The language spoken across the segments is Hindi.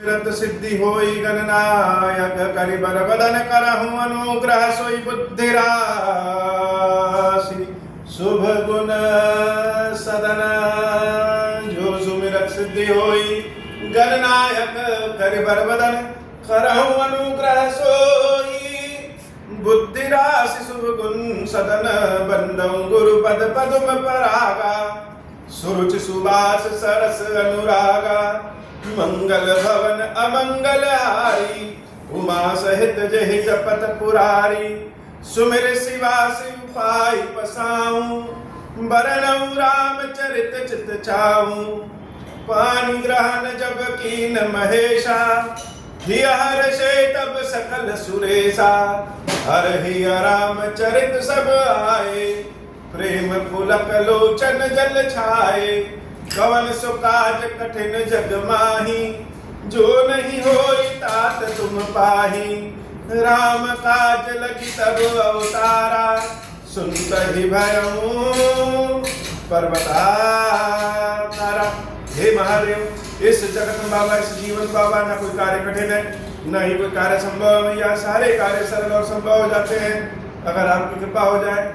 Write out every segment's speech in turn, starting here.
रत सिद्धि होई गणनायक करि बर बदन करहु अनुग्रह सोई बुद्धि राशि शुभ गुण सदन जो सुमिरत सिद्धि होई गणनायक करि बर बदन करहु अनुग्रह सोई बुद्धि राशि शुभ गुण सदन बंदौ गुरु पद पदम परागा सुरुचि सुबास सरस अनुरागा मंगल भवन अमंगल हारी उमा सहित जहि जपत पुरारी सुमिर शिवा शिव पाई पसाऊं बरनऊ राम चरित चित चाऊं पानी ग्रहण जब कीन महेशा हिय हर्षे तब सकल सुरेशा हर हिय राम चरित सब आए प्रेम पुलक लोचन जल छाए कवन सो काज कठिन जग माही जो नहीं होई तात तुम पाही राम काज लगी तब अवतारा सुनत ही भयऊ पर्वतारा। हे महादेव, इस जगत में बाबा, इस जीवन बाबा न कोई कार्य कठिन है न ही कोई कार्य संभव है, या सारे कार्य सरल और संभव हो जाते हैं अगर आपकी कृपा हो जाए।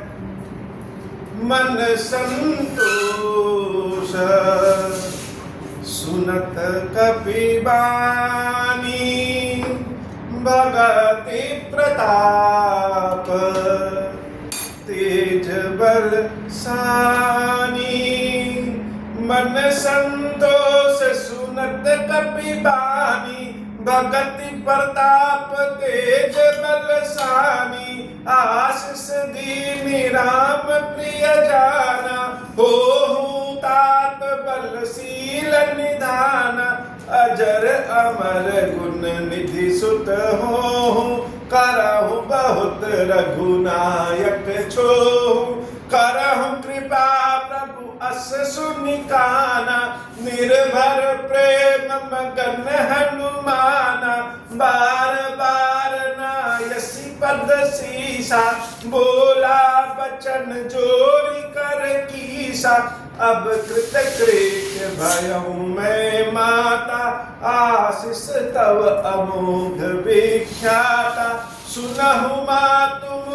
मन संतोष सुनत कपि बानी भगति प्रताप तेज बल सानी मन संतोष सुनत कपि बानी भगति प्रताप तेज बल सानी आशीष दीनी राम प्रिय जाना हो तात बलशील निधान अजर अमर गुण निधि सुत हो करहु बहुत रघुनायक छो करहु कृपा प्रभु अस सुनिकाना निर्भर प्रेम मगन हनुमाना बार बार नायसी पद सीसा बोला बचन जोरी कर कीसा अब कृत कृत भयऊ मैं माता आशीष तव अमोघ विख्याता सुनहु माँ तुम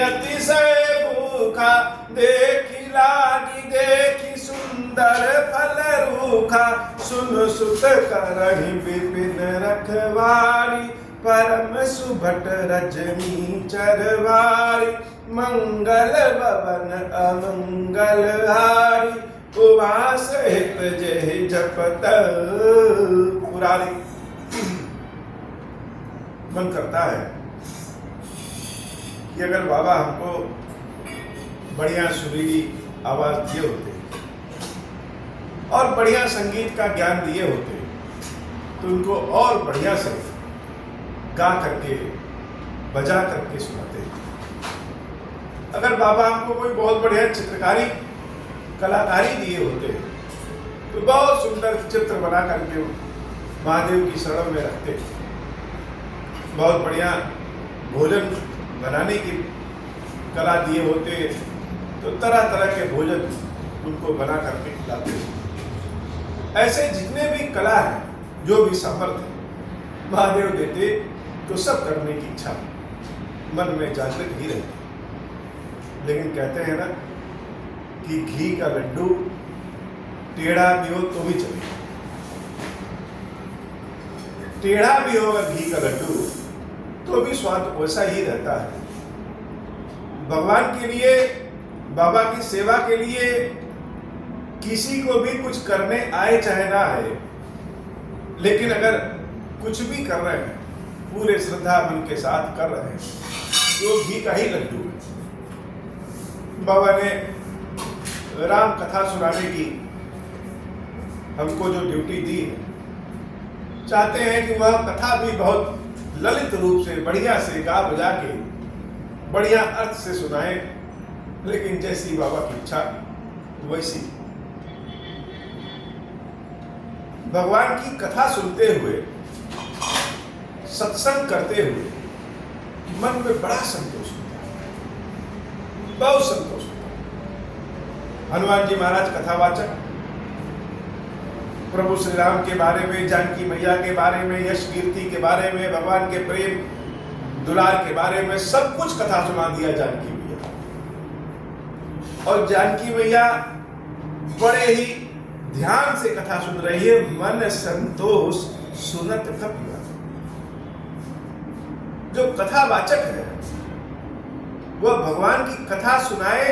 अतिशय भूखा देखी लागी देखी सुंदर फल रूखा सुन सुत करहि विपिन रखवारी परम सुभट रजनी चरवारी मंगल भवन अमंगल हारी उमा सहित जय जपत पुरारी। मन करता है कि अगर बाबा हमको बढ़िया सुरीली आवाज दिए होते और बढ़िया संगीत का ज्ञान दिए होते तो उनको और बढ़िया से गा करके बजा करके सुनाते। अगर बाबा हमको कोई बहुत बढ़िया चित्रकारी कलाकारी दिए होते तो बहुत सुंदर चित्र बना करके महादेव की शरण में रखते। बहुत बढ़िया भोजन बनाने की कला दिए होते तो तरह तरह के भोजन उनको बना करके खिलाते। ऐसे जितने भी कला है, जो भी सामर्थ्य है, महादेव देते तो सब करने की इच्छा मन में जागृत ही रहती। लेकिन कहते हैं ना कि घी का लड्डू टेढ़ा भी हो तो भी चले, टेढ़ा भी होगा घी का लड्डू तो भी स्वाद वैसा ही रहता है। भगवान के लिए, बाबा की सेवा के लिए किसी को भी कुछ करने आए चाहे ना आए, लेकिन अगर कुछ भी कर रहे हैं पूरे श्रद्धा मन के साथ कर रहे हैं तो घी का ही लड्डू है। बाबा ने राम कथा सुनाने की हमको जो ड्यूटी दी है, चाहते हैं कि वह कथा भी बहुत ललित रूप से बढ़िया से गा बजा के बढ़िया अर्थ से सुनाए, लेकिन जैसी बाबा की इच्छा वैसी। भगवान की कथा सुनते हुए, सत्संग करते हुए मन में बड़ा संतोष होता है, बहुत संतोष होता है। हनुमान जी महाराज कथावाचक, प्रभु श्री राम के बारे में, जानकी मैया के बारे में, यश कीर्ति के बारे में, भगवान के प्रेम दुलार के बारे में सब कुछ कथा सुना दिया जानकी मैया। और जानकी मैया बड़े ही ध्यान से कथा सुन रही है। मन संतोष सुनत कपिया। जो कथावाचक है वह भगवान की कथा सुनाए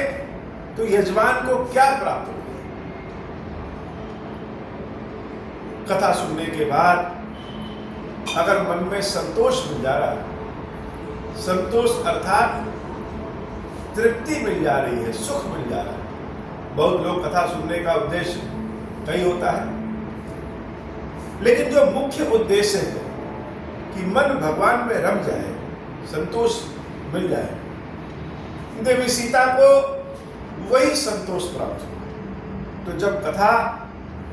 तो यजमान को क्या प्राप्त हो? कथा सुनने के बाद अगर मन में संतोष मिल जा रहा है, संतोष अर्थात तृप्ति मिल जा रही है, सुख मिल जा रहा है। बहुत लोग कथा सुनने का उद्देश्य कई होता है, लेकिन जो मुख्य उद्देश्य है कि मन भगवान में रम जाए, संतोष मिल जाए, देवी सीता को वही संतोष प्राप्त हुआ। तो जब कथा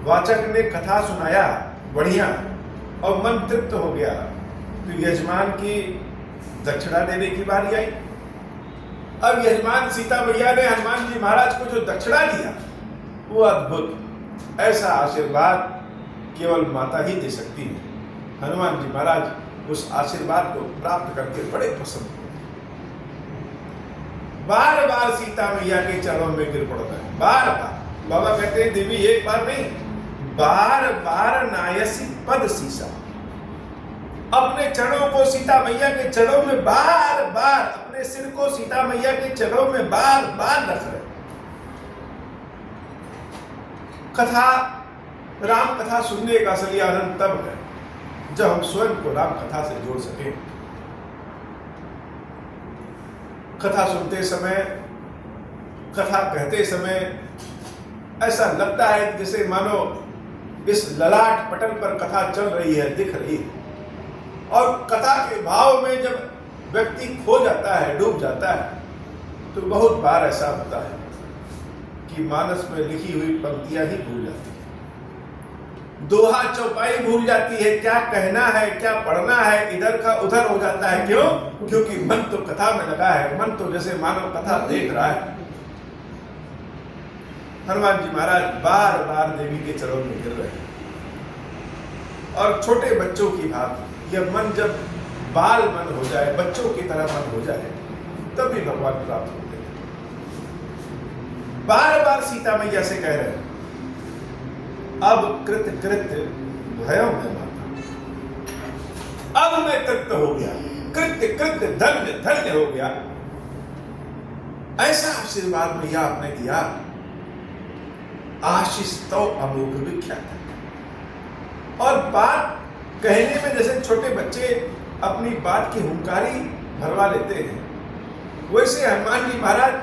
वाचक ने कथा सुनाया बढ़िया और मन तृप्त हो गया, तो यजमान की दक्षिणा देने की बारी आई। अब यजमान सीता मैया ने हनुमान जी महाराज को जो दक्षिणा दिया वो अद्भुत। ऐसा आशीर्वाद केवल माता ही दे सकती है। हनुमान जी महाराज उस आशीर्वाद को प्राप्त करके बड़े प्रसन्न हुए। बार बार सीता मैया के चरणों में गिर पड़ता है, बार बार। बाबा कहते हैं देवी एक बार नहीं, बार बार नायसी पद सीसा। अपने चरणों को सीता मैया के चरणों में बार बार, अपने सिर को सीता मैया के चरणों में बार बार रख रहे। कथा, राम कथा सुनने का असली आनंद तब है जब हम स्वयं को राम कथा से जोड़ सके। कथा सुनते समय, कथा कहते समय ऐसा लगता है जैसे मानो इस ललाट पटल पर कथा चल रही है, दिख रही है। और कथा के भाव में जब व्यक्ति खो जाता है, डूब जाता है, तो बहुत बार ऐसा होता है कि मानस में लिखी हुई पंक्तियां ही भूल जाती है, दोहा चौपाई भूल जाती है, क्या कहना है, क्या पढ़ना है, इधर का उधर हो जाता है। क्यों? क्योंकि मन तो कथा में लगा है, मन तो जैसे मानव कथा देख रहा है। हनुमान जी महाराज बार बार देवी के चरणों में गिर रहे हैं। और छोटे बच्चों की बात, यह मन जब बाल मन हो जाए, बच्चों की तरह मन हो जाए, तभी भगवान प्राप्त होते हैं। बार बार सीता मैया से कह रहे हैं, अब कृत कृत्य भयो में माता, अब मैं तृप्त हो गया, कृत्य कृत्य धन्य धन्य हो गया। ऐसा आशीर्वाद मैया आपने दिया, आशीष तो अमोघ विख्यात। और बात कहने में जैसे छोटे बच्चे अपनी बात की हुंकारी भरवा लेते हैं, वैसे हनुमान जी महाराज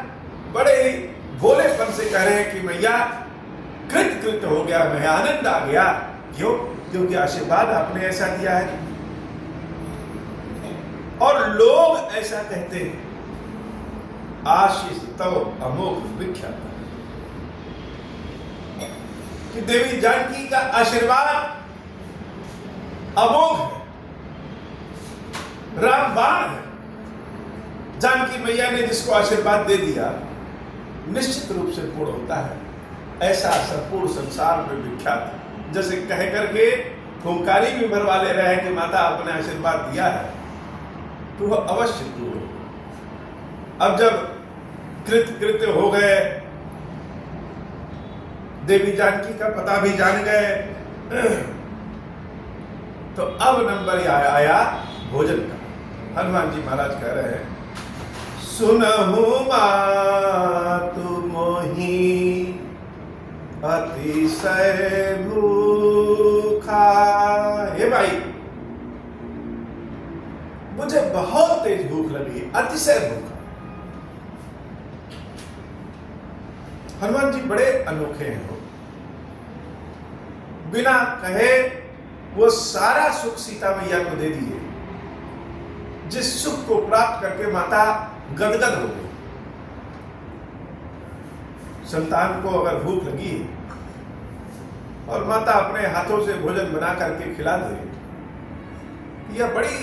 बड़े ही भोलेपन से कह रहे हैं कि मैया कृत कृत हो गया, मैं आनंद आ गया। क्यों? क्योंकि आशीर्वाद आपने ऐसा दिया है। और लोग ऐसा कहते हैं, आशीष तव अमोघ विख्यात, कि देवी जानकी का आशीर्वाद अमोघ है, रामबाण है। जानकी मैया ने जिसको आशीर्वाद दे दिया निश्चित रूप से पूर्ण होता है। ऐसा संपूर्ण संसार में विख्यात, जैसे कह करके फुंकारी भी भरवा ले रहे हैं कि माता आपने आशीर्वाद दिया है, तो वह अवश्य पूर्ण हो। अब जब कृत कृत्य हो गए, देवी जानकी का पता भी जान गए, तो अब नंबर आया भोजन का। हनुमान जी महाराज कह रहे हैं, सुनहु मातु मोहि अतिशय भूखा। हे भाई, मुझे बहुत तेज भूख लगी, अतिशय भूखा। हनुमान जी बड़े अनोखे हैं। बिना कहे वो सारा सुख सीता मैया को दे दिए, जिस सुख को प्राप्त करके माता गदगद हो गई। संतान को अगर भूख लगी और माता अपने हाथों से भोजन बना करके खिला दे, यह बड़ी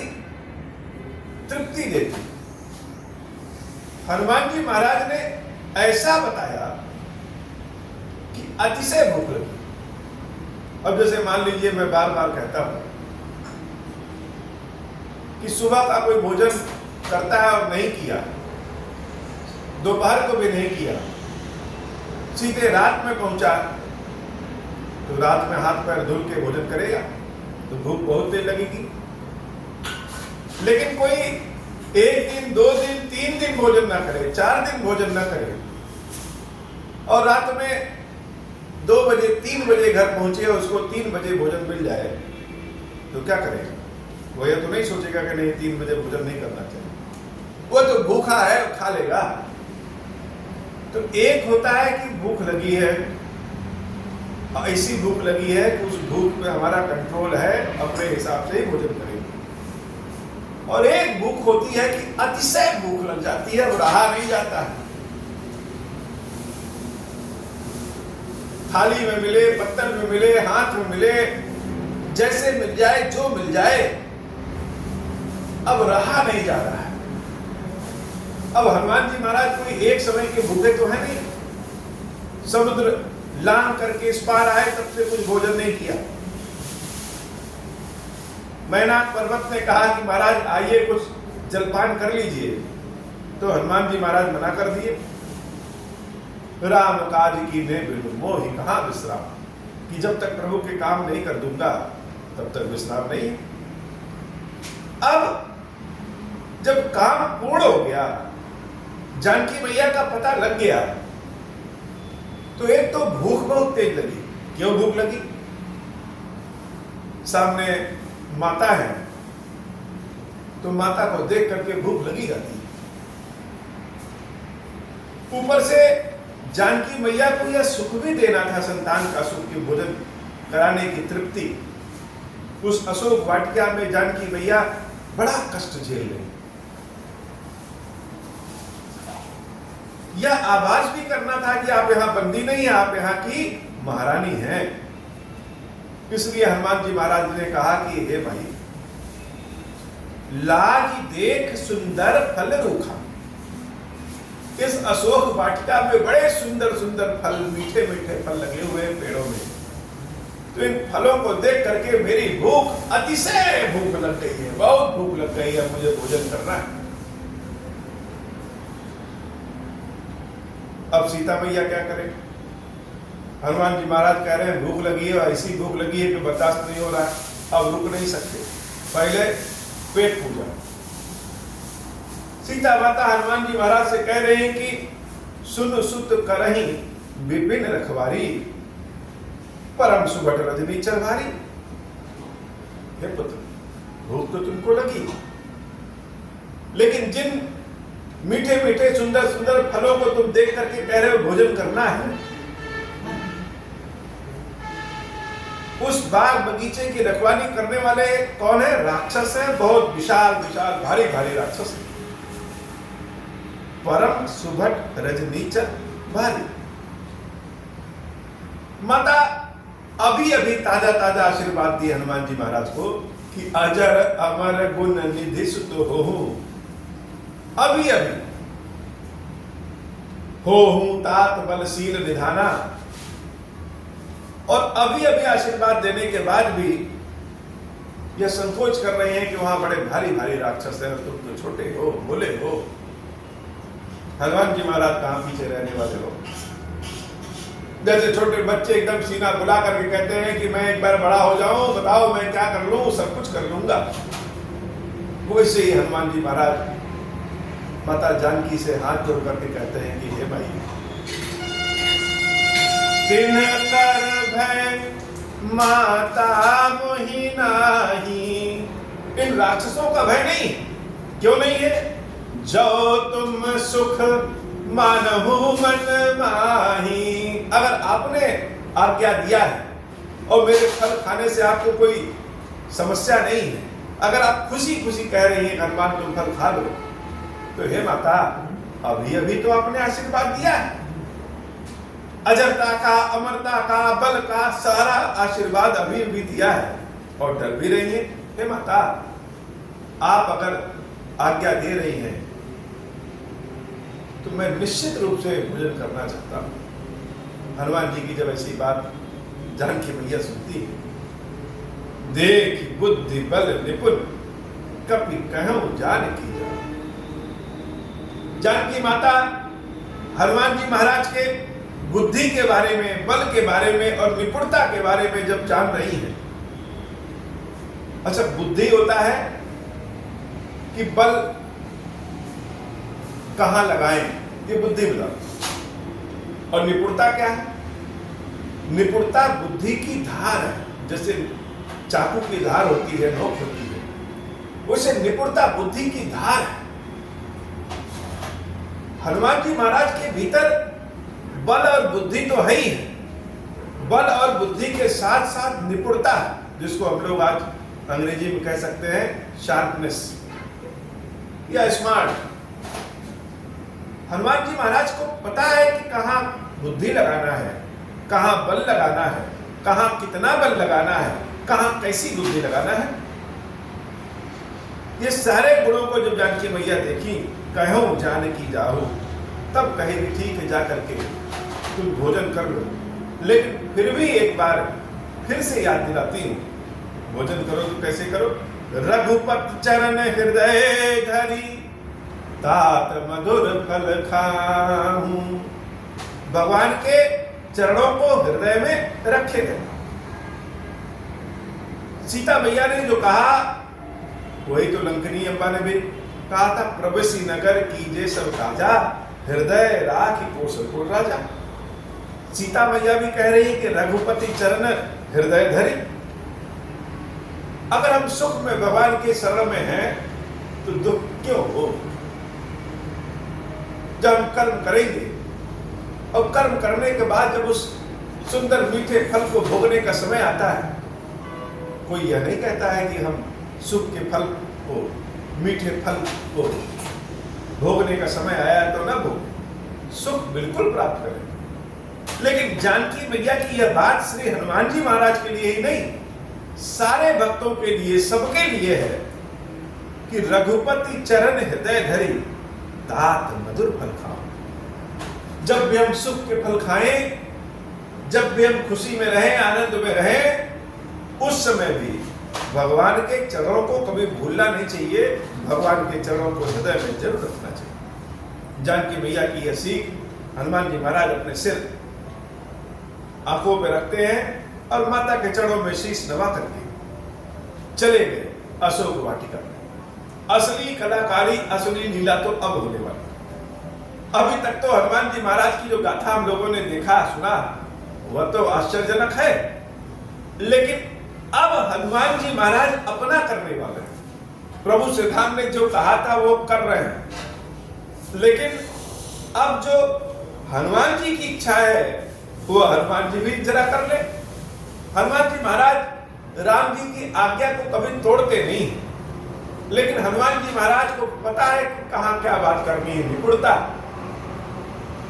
तृप्ति देती। हनुमान जी महाराज ने ऐसा बताया कि अतिशय भूख लगी। अब जैसे मान लीजिए मैं बार बार कहता हूं कि सुबह का कोई भोजन करता है और नहीं किया, दोपहर को भी नहीं किया, सीधे रात में पहुंचा, तो रात में हाथ पैर धुल के भोजन करेगा तो भूख बहुत देर लगेगी। लेकिन कोई 1 दिन 2 दिन 3 दिन भोजन ना करे, 4 दिन भोजन ना करे और रात में 2 बजे 3 बजे घर पहुंचे और उसको 3 बजे भोजन मिल जाए तो क्या करेगा? वो ये तो नहीं सोचेगा कि नहीं 3 बजे भोजन नहीं करना चाहिए, वो तो भूखा है खा लेगा। तो एक होता है कि भूख लगी है, ऐसी भूख लगी है कि उस भूख पे हमारा कंट्रोल है, अपने हिसाब से ही भोजन करेंगे। और एक भूख होती है कि अतिशय भूख लग जाती है, वो रहा नहीं जाता है। थाली में मिले, पत्तल में मिले, हाथ में मिले, जैसे मिल जाए, जो मिल जाए, अब रहा नहीं जा रहा है। अब हनुमान जी महाराज कोई एक समय के भूखे तो है नहीं, समुद्र लांग करके इस पार आए तब से कुछ भोजन नहीं किया। मैनाक पर्वत ने कहा कि महाराज आइए कुछ जलपान कर लीजिए, तो हनुमान जी महाराज मना कर दिए। राम काज की ने बिनु मोहि कहाँ विश्राम, कि जब तक प्रभु के काम नहीं कर दूंगा तब तक विश्राम नहीं। अब जब काम पूर्ण हो गया, जानकी मैया का पता लग गया, तो एक तो भूख बहुत तेज लगी। क्यों भूख लगी? सामने माता है तो माता को देख करके भूख लगी जाती। ऊपर से जानकी मैया को यह सुख भी देना था, संतान का सुख, की भोजन कराने की तृप्ति। उस अशोक वाटिका में जानकी मैया बड़ा कष्ट झेल रही। यह आवाज भी करना था कि आप यहां बंदी नहीं है, आप यहां की महारानी हैं। इसलिए हनुमान जी महाराज ने कहा कि हे भाई, लाज देख सुंदर फल रूखा। इस अशोक वाटिका में बड़े सुंदर सुंदर फल, मीठे मीठे फल लगे हुए हैं पेड़ों में, तो इन फलों को देख करके मेरी भूख, अतिशय भूख लग गई है, बहुत भूख लग गई है, मुझे भोजन करना है। अब सीता मैया क्या करें? हनुमान जी महाराज कह रहे हैं भूख लगी है, और ऐसी भूख लगी है कि बर्दाश्त नहीं हो रहा है, अब रुक नहीं सकते, पहले पेट पूजा। सीता माता हनुमान जी महाराज से कह रहे हैं कि सुन सुत करही विपिन रखवारी, परम सुभट रजनी चरभारी। हे पुत्र, भूख तो तुमको लगी, लेकिन जिन मीठे मीठे सुंदर सुंदर फलों को तुम देख करके कह रहे हो भोजन करना है, उस बाग बगीचे की रखवाली करने वाले कौन है? राक्षस है, बहुत विशाल विशाल भारी भारी राक्षस है। परम सुभट रजनीचर भारी। माता अभी अभी ताजा ताजा आशीर्वाद दिए हनुमान जी महाराज को कि अजर अमर गुण निधि सुत होहूं, अभी अभी होहूं तात बलशील निधाना। और अभी अभी आशीर्वाद देने के बाद भी यह संकोच कर रहे हैं कि वहां बड़े भारी भारी राक्षस हैं, तुम तो छोटे हो, बोले हो। हनुमान जी महाराज कहां पीछे रहने वाले हो? जैसे छोटे बच्चे एकदम सीना बुला करके कहते हैं कि मैं एक बार बड़ा हो जाऊं, बताओ मैं क्या कर लूं, सब कुछ कर लूंगा। वैसे ही हनुमान जी महाराज माता जानकी से हाथ जोड़ करके कहते हैं कि हे भाई, तिन कर भय माता मोहि नाही। इन राक्षसों का भय नहीं। क्यों नहीं है? जो तुम सुख मानहु मन माही। अगर आपने आज्ञा दिया है और मेरे फल खाने से आपको कोई समस्या नहीं है, अगर आप खुशी खुशी कह रही हैं हनुमान तुम फल खा लो, तो हे माता, अभी अभी तो आपने आशीर्वाद दिया है, अजरता का, अमरता का, बल का सारा आशीर्वाद अभी अभी दिया है और डर भी रही है। हे माता, आप अगर आज्ञा दे रही हैं तो मैं निश्चित रूप से भोजन करना चाहता हूं। हनुमान जी की जब ऐसी बात जानकी मैया सुनती है, देख बुद्धि बल निपुण कपि कहूं जानकी जान। जानकी माता हनुमान जी महाराज के बुद्धि के बारे में, बल के बारे में और निपुणता के बारे में जब जान रही है। अच्छा, बुद्धि होता है कि बल कहां लगाएं, ये बुद्धि बताओ। और निपुणता क्या है? निपुणता बुद्धि की धार है। जैसे चाकू की धार होती है, नोक होती है, वैसे निपुणता बुद्धि की धार है। हनुमान जी महाराज के भीतर बल और बुद्धि तो है ही है, बल और बुद्धि के साथ साथ निपुणता, जिसको हम लोग आज अंग्रेजी में कह सकते हैं शार्पनेस या स्मार्ट। हनुमान जी महाराज को पता है कि कहां बुद्धि लगाना है, कहां बल लगाना है, कहां कितना बल लगाना है, कहां कैसी बुद्धि लगाना है। ये सारे गुणों को जब जानकी मैया देखी, कहूं जानकी जाओ, तब कहेगी ठीक है, जा करके तुम भोजन कर लो। लेकिन फिर भी एक बार फिर से याद दिलाती हूं, भोजन करो तो कैसे करो? रघुपति चरण हृदय धरी तात मधुर फल खाऊं। भगवान के चरणों को हृदय में रखे गए। सीता मैया ने जो कहा वही तो लंकनी अम्बा ने भी कहा था, प्रवेशी नगर कीजे सब काजा, हृदय राखी कौशल राजा। सीता मैया भी कह रही है कि रघुपति चरण हृदय धरी। अगर हम सुख में भगवान के शरण में हैं तो दुख क्यों हो? जब हम कर्म करेंगे और कर्म करने के बाद जब उस सुंदर मीठे फल को भोगने का समय आता है, कोई यह नहीं कहता है कि हम सुख के फल को, मीठे फल को भोगने का समय आया तो न भोग, सुख बिल्कुल प्राप्त करें। लेकिन जानकी मैया की यह बात श्री हनुमान जी महाराज के लिए ही नहीं, सारे भक्तों के लिए, सबके लिए है कि रघुपति चरण हृदय धरी तात मधुर फल खाओ। जब भी हम सुख के फल खाएं, जब भी हम खुशी में रहें, आनंद में रहें, उस समय भी भगवान के चरणों को कभी भूलना नहीं चाहिए, भगवान के चरणों को हृदय में जरूर रखना चाहिए। जानकी मैया की यह सीख हनुमान जी महाराज अपने सिर आंखों पे रखते हैं और माता के चरणों में शीश नवा करके चले गए अशोक वाटिका में। असली कलाकारी, असली लीला तो अब होने वाली। अभी तक तो हनुमान जी महाराज की जो गाथा हम लोगों ने देखा, सुना, वह तो आश्चर्यजनक है, लेकिन अब हनुमान जी महाराज अपना करने वाले हैं। प्रभु श्री राम ने जो कहा था वो कर रहे हैं, लेकिन अब जो हनुमान जी की इच्छा है वो हनुमान जी भी जरा कर ले। हनुमान जी महाराज राम जी की आज्ञा को कभी तोड़ते नहीं, लेकिन हनुमान जी महाराज को पता है कि कहां क्या बात करनी है, निपुणता।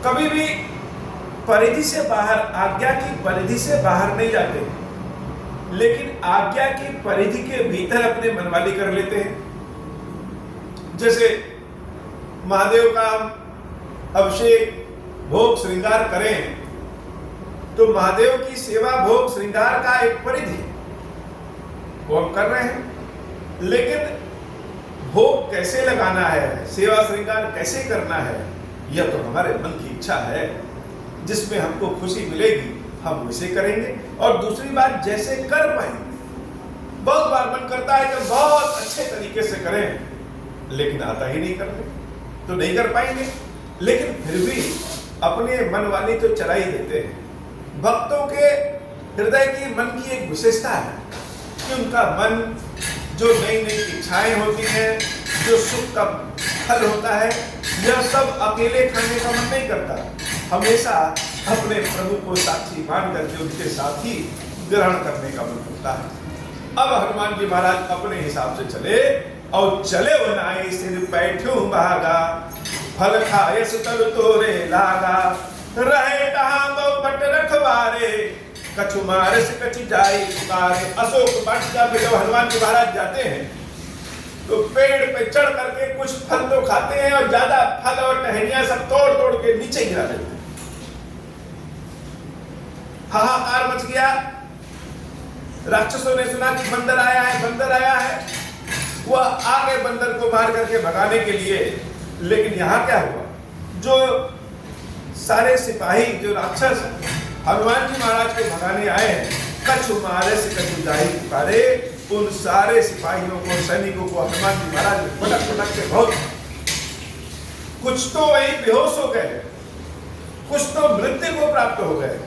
कभी भी परिधि से बाहर, आज्ञा की परिधि से बाहर नहीं जाते, लेकिन आज्ञा की परिधि के भीतर अपने मनमानी कर लेते हैं। जैसे महादेव का अभिषेक, भोग श्रृंगार करें तो महादेव की सेवा, भोग श्रृंगार का एक परिधि वो हम कर रहे हैं, लेकिन भोग कैसे लगाना है, सेवा श्रृंगार कैसे करना है, यह तो हमारे मन की इच्छा है। जिसमें हमको खुशी मिलेगी हम उसे करेंगे। और दूसरी बात, जैसे कर पाएंगे। बहुत बार मन करता है कि बहुत अच्छे तरीके से करें, लेकिन आता ही नहीं करते तो नहीं कर पाएंगे। लेकिन फिर भी अपने मन वाली तो चला ही देते हैं। भक्तों के हृदय की, मन की एक विशेषता है कि उनका मन जो नई नई इच्छाएं होती हैं, जो सुख का फल होता है, यह सब अकेले खाने का मन नहीं करता। हमेशा अपने प्रभु को साक्षी मान करके उनके साथ ही ग्रहण करने का मन करता है। अब हनुमान जी महाराज अपने हिसाब से चले और चले बनाए सिर बैठू भागा, फल खाए सुतल तोरे लागा, रहे कहाँ बट रखवारे, कछु मारे से कछु जाए पुकारे। अशोक वाटिका में जब हनुमान जी महाराज जाते हैं तो पेड़ पे चढ़ करके कुछ फल तो खाते हैं और ज्यादा फल और टहनियां सब तोड़ तोड़ के नीचे गिरा देते हैं। हाहाकार मच गया। राक्षसों ने सुना कि बंदर आया है, बंदर आया है, वह आ गए बंदर को मार करके भगाने के लिए। लेकिन यहां क्या हुआ, जो सारे सिपाही, जो राक्षस हनुमान जी महाराज को भगाने आए हैं, कछु मारे से कछु जाहि पुकारे, उन सारे सिपाहियों को, सैनिकों को हनुमान जी महाराज ने पटक पटक के बहुत, कुछ तो वही बेहोश हो गए, कुछ तो मृत्यु को प्राप्त हो गए,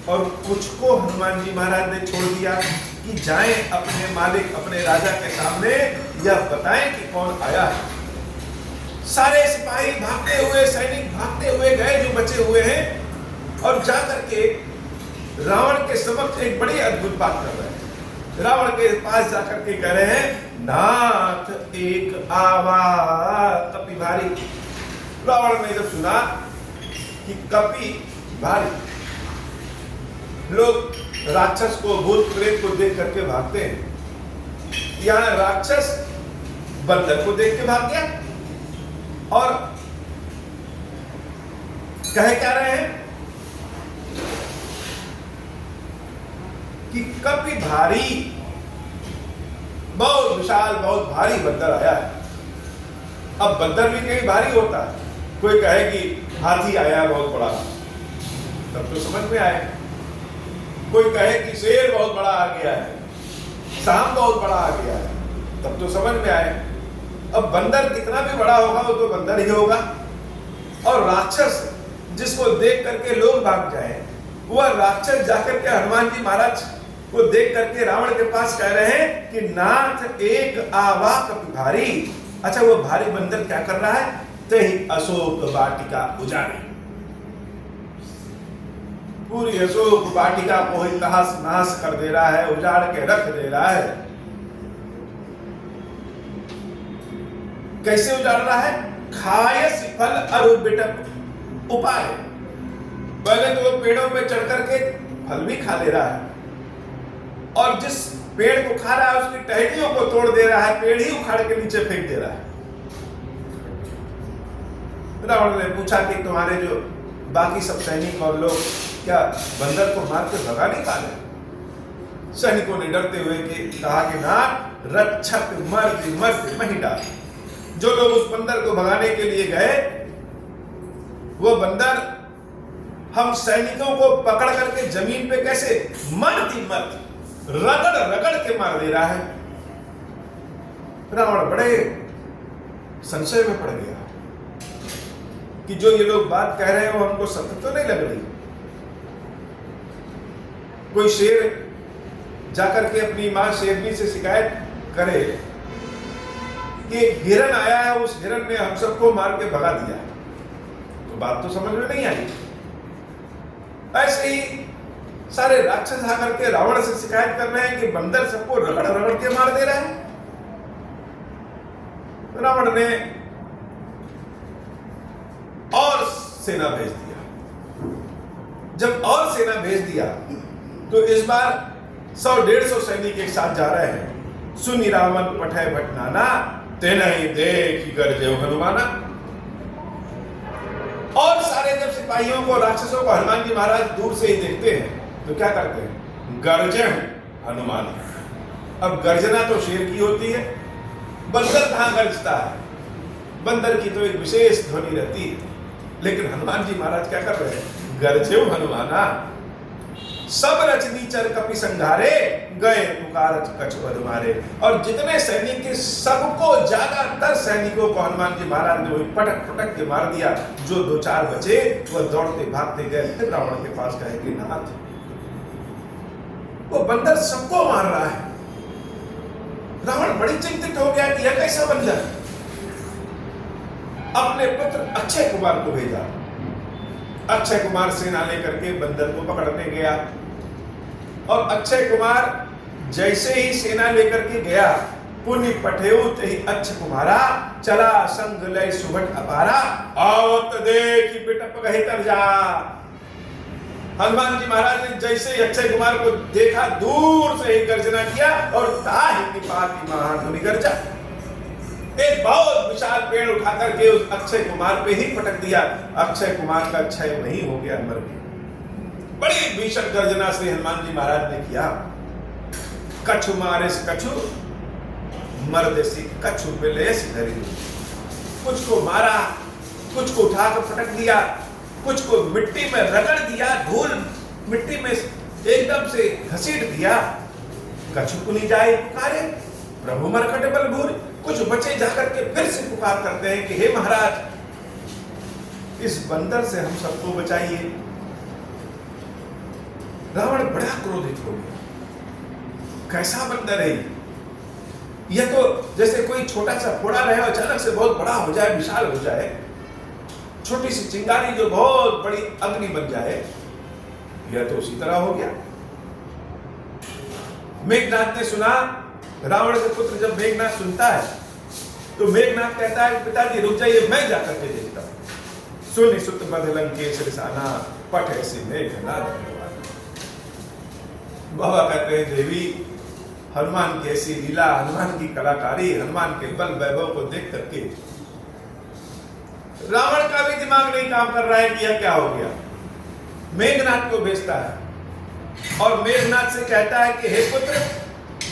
और कुछ को हनुमान जी महाराज ने छोड़ दिया कि जाएं अपने मालिक, अपने राजा के सामने यह बताएं कि कौन आया है। सारे सिपाही भागते हुए, सैनिक भागते हुए गए जो बचे हुए हैं, और जाकर के रावण के समक्ष एक बड़ी अद्भुत बात कर रहे हैं। रावण के पास जाकर के कह रहे हैं, नाथ एक आवा कपि भारी। रावण ने जब सुना कि कपि भारी, लोग राक्षस को, भूत प्रेत को देख करके भागते हैं, यहां राक्षस बंदर को देख के भाग गया, और कह क्या रहे हैं कि कपि भारी, बहुत विशाल, बहुत भारी बंदर आया है। अब बंदर भी कहीं भारी होता है, कोई कहे कि हाथी आया बहुत बड़ा, तब तो समझ में आए। कोई कहे कि शेर बहुत बड़ा आ गया है, सांप बहुत बड़ा आ गया है, तब तो समझ में आए। अब बंदर कितना भी बड़ा होगा वो तो बंदर ही होगा, और राक्षस जिसको देख करके लोग भाग जाए, वह राक्षस जाकर के हनुमान जी महाराज को देख करके रावण के पास कह रहे हैं कि नाथ एक आवा कपि भारी। अच्छा, वो भारी बंदर क्या कर रहा है, तेहि अशोक वाटिका उजाड़ी, पूरी अशोक वाटिका को ही तहस नहस कर दे रहा है, उजाड़ के रख दे रहा है। कैसे उजाड़ रहा है, खायस फल अरु बिटप उपाय। पहले तो वो पेड़ों पे चढ़ करके फल भी खा ले रहा है, और जिस पेड़ को खा रहा है उसकी टहनियों को तोड़ दे रहा है, पेड़ ही उखाड़ के नीचे फेंक दे रहा है। रावण ने पूछा कि तुम्हारे जो बाकी सब सैनिक और लोग क्या बंदर को मार के भगा नहीं पा रहे? सैनिकों ने डरते हुए कहा कि ना, रक्षक मर्द मर्द महिला। जो लोग उस बंदर को भगाने के लिए गए, वो बंदर हम सैनिकों को पकड़ करके जमीन पे कैसे मर्द मर्द रगड़ रगड़ के मार दे रहा है। रावण बड़े संशय में पड़ गया कि जो ये लोग बात कह रहे हैं वो हमको सत्य तो नहीं लग रही। कोई शेर जाकर के अपनी मां शेरनी से शिकायत करे कि एक हिरन आया है, उस हिरन ने हम सबको मार के भगा दिया, तो बात तो समझ में नहीं आई। ऐसे ही सारे राक्षस आकर के रावण से शिकायत कर रहे हैं कि बंदर सबको रगड़ रगड़ के मार दे रहा है। रावण ने और सेना भेज दिया। जब और सेना भेज दिया तो इस बार 100-150 सैनिक एक साथ जा रहे हैं। सुनि रावण पठय भटनाना, तेनहि देखि गरजेउ हनुमाना। और सारे जब सिपाहियों को, राक्षसों को हनुमान जी महाराज दूर से ही देखते हैं तो क्या करते हैं, गरजे हनुमान। अब गर्जना तो शेर की होती है, बंदर कहां गरजता है? बंदर की तो एक विशेष ध्वनि रहती है, लेकिन हनुमान जी महाराज क्या कर रहे हैं, गरजेउ हनुमाना। सब रचनीचर कपि संघारे, गए पुकार कछुअर मारे। और जितने सैनिक थे सबको, ज्यादातर सैनिकों को हनुमान जी महाराज ने वही पटक पटक के मार दिया। जो 2-4 बचे वह दौड़ते भागते गए फिर रावण के पास, कहे कि नाथ वो बंदर सबको मार रहा है। रावण बड़ी चिंतित हो गया कि यह कैसा बंदर। अपने पुत्र अक्षय कुमार को भेजा। अक्षय कुमार सेना लेकर के बंदर को पकड़ने गया, और अक्षय कुमार जैसे ही सेना लेकर के गया, पुण्य पठेउ तेहि अक्षय कुमारा, चला संग लय सुभट अपारा, आवत देखि बिटप गहि तर जा। हनुमान जी महाराज ने जैसे ही अक्षय कुमार को देखा, दूर से ही गर्जना किया, और ताहि निपाति महाधुनि गर्जा। एक बहुत विशाल पेड़ उठा करके उस अक्षय कुमार पे ही पटक दिया। अक्षय कुमार का क्षय वहीं हो गया, मर गया। बड़ी भीषण गर्जना से हनुमान जी महाराज ने किया। कछु मारिस कछु मर्देसी कछु बिलेस धरी। कुछ को मारा, कुछ को उठाकर पटक दिया, कुछ को मिट्टी में रगड़ दिया, धूल मिट्टी में एकदम से घसीट दिया। कछु कुनी जाए पुकारे प्रभु मरकट बल भूर। कुछ बचे जाकर के फिर से पुकार करते हैं कि हे महाराज, इस बंदर से हम सबको बचाइए। रावण बड़ा क्रोधित हो गया। कैसा बंदर है यह? तो जैसे कोई छोटा सा फोड़ा रहे और अचानक से बहुत बड़ा हो जाए, विशाल हो जाए, छोटी सी चिंगारी जो बहुत बड़ी अग्नि बन जाए, यह तो उसी तरह हो गया। मेघनाथ ने सुना, रावण के पुत्र जब मेघनाथ सुनता है तो मेघनाथ कहता है पिताजी रुक जाइए, मैं जाकर के देखता हूं। सुनि सुत बध लंकेश रिसाना, पट ऐसे मेघनाथ। बाबा कहते हैं देवी, हनुमान की ऐसी लीला, हनुमान की कलाकारी, हनुमान के बल वैभव को देख करके रावण का भी दिमाग नहीं काम कर रहा है कि यह क्या हो गया। मेघनाथ को भेजता है और मेघनाथ से कहता है कि हे पुत्र,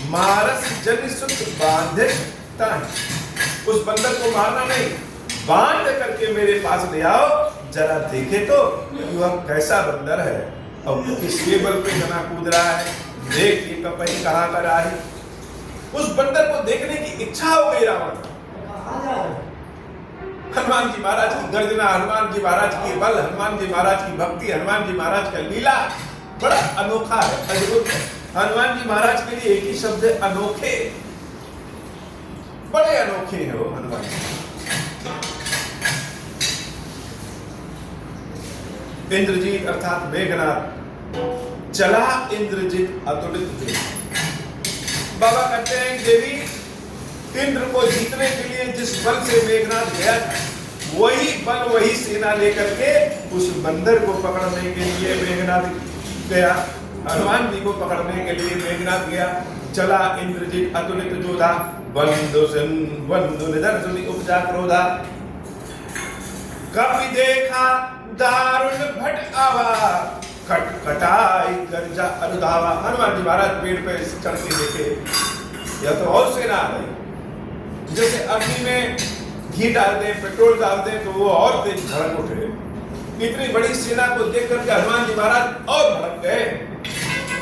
मारस जन सुत बांधे ताहि। उस बंदर को मारना नहीं, बांध करके मेरे पास ले आओ, जरा देखे तो वह कैसा बंदर है और किसके बल पे जना कूद रहा है। देख ये कपही कहाँ कर रहा है। उस बंदर को देखने की इच्छा हो गई रावण। हनुमान जी महाराज की गर्जना, हनुमान जी महाराज की बल, हनुमान जी महाराज की भक्ति, हनुमान जी महाराज का लीला बड़ा अनोखा है, अद्भुत है। हनुमान जी महाराज के लिए एक ही शब्द है, अनोखे। बड़े अनोखे हैं वो हनुमान जी। इंद्रजीत अर्थात मेघनाथ चला इंद्रजीत अतुलित देव। बाबा कहते हैं देवी, इंद्र को जीतने के लिए जिस बल से मेघनाथ गया था, वही बल वही सेना लेकर के उस बंदर को पकड़ने के लिए मेघनाथ गया। हनुमान जी को पकड़ने के लिए मेघनाथ गया। चला इंद्रजीत अतुलित जोधा, बंधु निधन उपजा क्रोधा। कभी देखा दारुण भट आवा, कटकटाई गर्जा अनुधावा। हनुमान जी महाराज पेड़ पे चढ़ के देखे, यह तो और सेना आ गई। जैसे अग्नि में घी डाल दें, पेट्रोल डाल दें तो वो और तेज भड़क उठे। इतनी बड़ी सेना को देख करके हनुमान जी महाराज और भड़क गए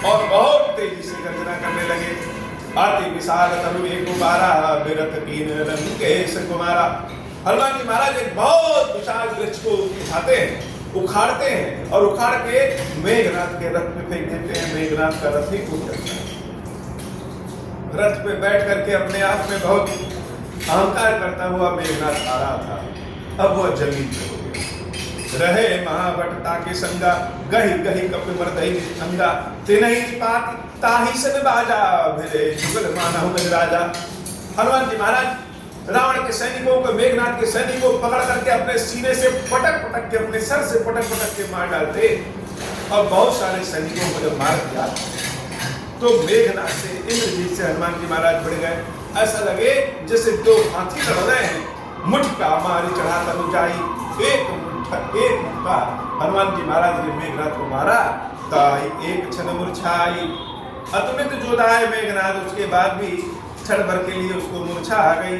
और बहुत तेजी से गर्जना करने लगे। आति विशाल तनु एक बारा, बिरत कीन लंकेश कुमारा। हनुमान जी महाराज एक बहुत विशाल वृक्ष को उठाते हैं, उखाड़ते हैं और उखाड़ के मेघनाथ के रथ में फेंक देते हैं। मेघनाथ का रथ ही टूट जाता है। रथ पे बैठ करके अपने आप में बहुत अहंकार करता हुआ मेघनाथ आ रहा था, अब वह जमीन पे हो गया। रहे महाभट्टा के संगा, गही गही कपि मर्दहि अंगा। तिनहि पाति ताहि सन बाजा, भिरे जुगल मानहु गजराजा। हनुमान जी महाराज रावण के सैनिकों को, मेघनाथ के सैनिकों को पकड़ करके अपने सीने से पटक पटक के, अपने सर से पटक पटक के मार डालते। और बहुत सारे सैनिकों को जब मार दिया तो मेघनाथ से, इंद्रजीत से हनुमान जी महाराज बढ़ गए। ऐसा लगे जैसे दो हाथी लड़ रहे हैं। मुठका मारी चढ़ा तनु जाई, एक मुठ्ठा हनुमान जी महाराज ने मेघनाथ को मारा, ताई एक क्षण मूर्छाई। अतुलित जोधा है मेघनाथ, उसके बाद भी क्षण भर के लिए उसको मूर्छा आ गई।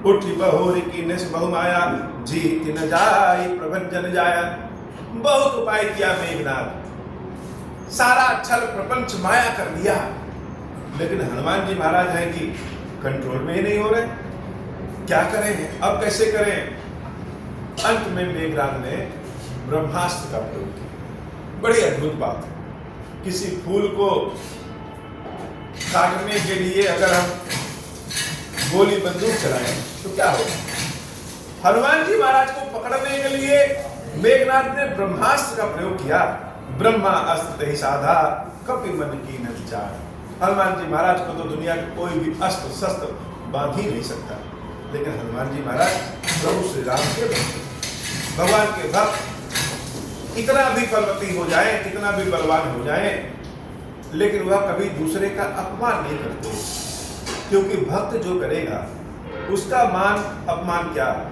उठी बहोरी की निस बहुमाया, जीत न जाई प्रभंजन जाया। बहुत उपाय किया मेघनाथ, सारा छल प्रपंच माया कर दिया, लेकिन हनुमान जी महाराज हैं कि कंट्रोल में ही नहीं हो रहे। क्या करें, अब कैसे करें? अंत में मेघनाथ ने ब्रह्मास्त्र का प्रयोग किया। बड़ी अद्भुत बात है। किसी फूल को काटने के लिए अगर हम गोली बंदूक चलाएं तो क्या होगा? हनुमान जी महाराज को पकड़ने के लिए मेघनाथ ने ब्रह्मास्त्र का प्रयोग किया। ब्रह्मा अस्त्र ही साधा, कपि मन की न विचार। हनुमान जी महाराज को तो दुनिया के कोई भी अस्त्र शस्त्र बांध ही नहीं सकता, लेकिन हनुमान जी महाराज प्रभु श्री राम के भक्त, भगवान के भक्त, कितना भी पर्वती हो जाए, कितना भी बलवान हो जाए, लेकिन वह कभी दूसरे का अपमान नहीं करते, क्योंकि भक्त जो करेगा उसका मान अपमान क्या है?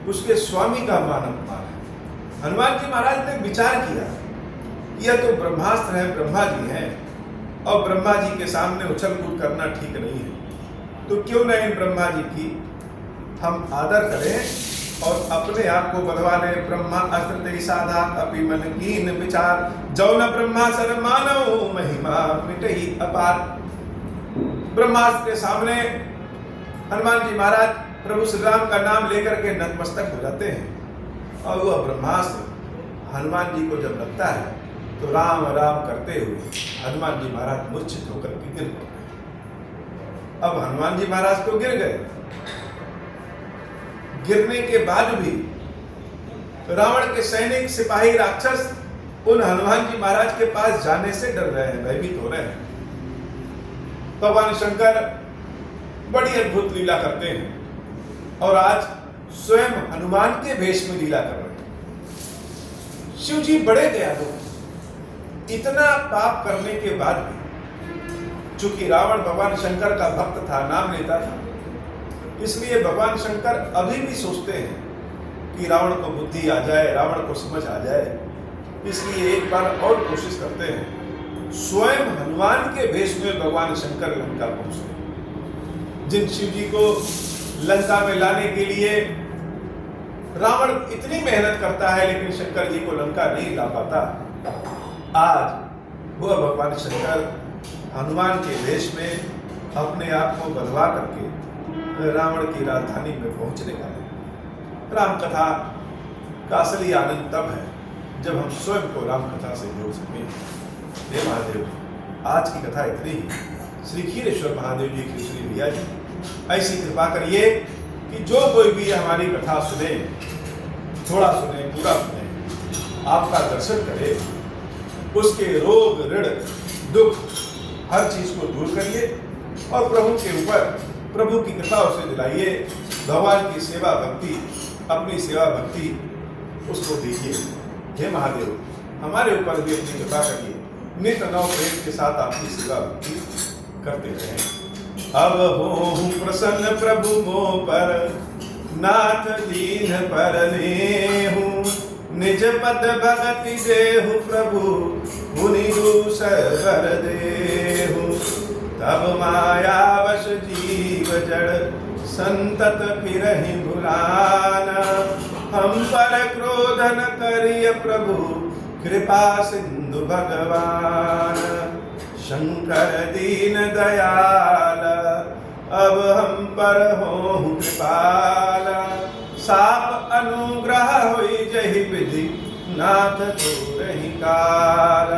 उसके स्वामी का मान अपमान है। हनुमान जी महाराज ने विचार किया, यह तो ब्रह्मास्त्र है, ब्रह्मा जी हैं और ब्रह्मा जी के सामने उछल कूद करना ठीक नहीं है। तो क्यों न इन ब्रह्मा जी की हम आदर करें और अपने आप को बधवा लें। ब्रह्मा अस्त्र तेरी साधा अपि मन कीन विचार, जो न ब्रह्मा सर मानव महिमा मिटई अपार। ब्रह्मास्त्र के सामने हनुमान जी महाराज प्रभु श्री राम का नाम लेकर के नतमस्तक हो जाते हैं और वह ब्रह्मास्त्र हनुमान जी को जब लगता है तो राम राम करते हुए हनुमान जी महाराज मूर्छित होकर के गिर पड़ते हैं। अब हनुमान जी महाराज तो गिर गए, गिरने के बाद भी रावण के सैनिक सिपाही राक्षस उन हनुमान जी महाराज के पास जाने से डर रहे हैं, भयभीत हो रहे हैं। भगवान शंकर बड़ी अद्भुत लीला करते हैं और आज स्वयं हनुमान के भेष में लीला कर रहे हैं। शिव जी बड़े दयालु हैं। इतना पाप करने के बाद भी, चूंकि रावण भगवान शंकर का भक्त था, नाम लेता था, इसलिए भगवान शंकर अभी भी सोचते हैं कि रावण को बुद्धि आ जाए, रावण को समझ आ जाए, इसलिए एक बार और कोशिश करते हैं। स्वयं हनुमान के भेष में भगवान शंकर लंका पहुंचते। जिन शिव जी को लंका में लाने के लिए रावण इतनी मेहनत करता है लेकिन शंकर जी को लंका नहीं ला पाता, आज वह भगवान शंकर हनुमान के वेश में अपने आप को बधवा करके रावण की राजधानी में पहुंचने वाले। राम कथा का असली आनंद तब है जब हम स्वयं को राम कथा से जोड़ सकें। हे महादेव, आज की कथा इतनी ही। श्री खीरेश्वर महादेव जी की श्री भैया जी ऐसी कृपा करिए कि जो कोई भी हमारी कथा सुने, थोड़ा सुने, पूरा सुने, आपका दर्शन करे, उसके रोग ऋण दुख हर चीज को दूर करिए और प्रभु के ऊपर प्रभु की कृपा उसे दिलाइए। भगवान की सेवा भक्ति, अपनी सेवा भक्ति उसको दीजिए। हे महादेव, हमारे ऊपर भी अपनी कृपा करिए, नित नव प्रेम के साथ आपकी सेवा भक्ति करते रहें। अब हो प्रसन्न प्रभु मोह पर, नाथ दीन पर नेहु, निज पद भगति देहु प्रभु, मुनि दूसर वर देहु। तब मायावश जीव जड़, संतत फिरहि भुलाना, हम पर क्रोध न करिय प्रभु, कृपा सिंधु भगवान। शंकर दीन दयाल, अब हम पर हो कृपाल, साप अनुग्रह होई जहि विधि, नाथ तोरहि काल।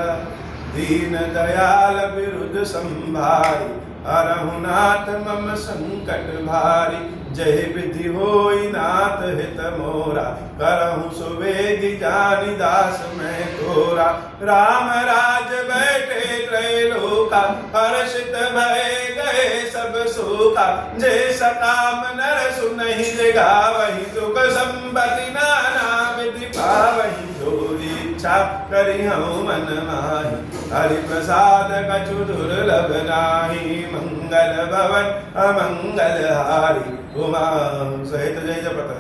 दीन दयाल विरुद्ध संभारी, हरहु नाथ मम संकट भारी। जय विधि होई नाथ हित मोरा, करहु सुवेदि जानि दास मैं तोरा। राम राज बैठे त्रैलोका, हर्षित भय गए सब शोका। जय सकाम नर सुनहि गावहि, सुख संपत्ति नाना विधि पावहि। जोरी इच्छा करिहु मन माहि, हरि प्रसाद कछु दुर्लभ नाही। मंगल भवन अमंगल हारी, उमा सहित जय जपत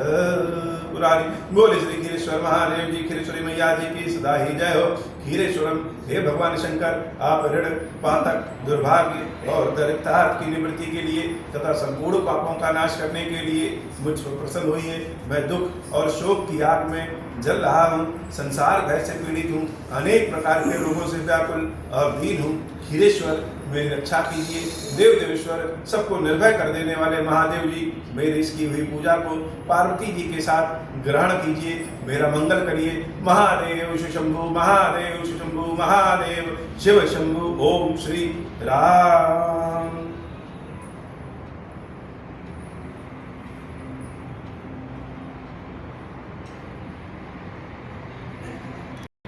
पुरारी। बोले श्री खीरेश्वर महादेव जी, खीरेश्वरी मैया जी की सदा ही जय हो। खीरेश्वरम, हे भगवान शंकर, आप ऋण पातक दुर्भाग्य और दरिद्रता की निवृत्ति के लिए तथा संपूर्ण पापों का नाश करने के लिए मुझ पर प्रसन्न होइए। मैं दुख और शोक की आग में जल रहा हूँ, संसार भय से पीड़ित हूँ, अनेक प्रकार के रोगों से व्याकुल और दीन हूँ। खीरेश्वर, मेरी रक्षा कीजिए। देव देवेश्वर, सबको निर्भय कर देने वाले महादेव जी, मेरी इसकी हुई पूजा को पार्वती जी के साथ ग्रहण कीजिए, मेरा मंगल करिए। महादेव शिव शंभु, महादेव शिव शंभु, महादेव शिव शंभु। ओम श्री राम।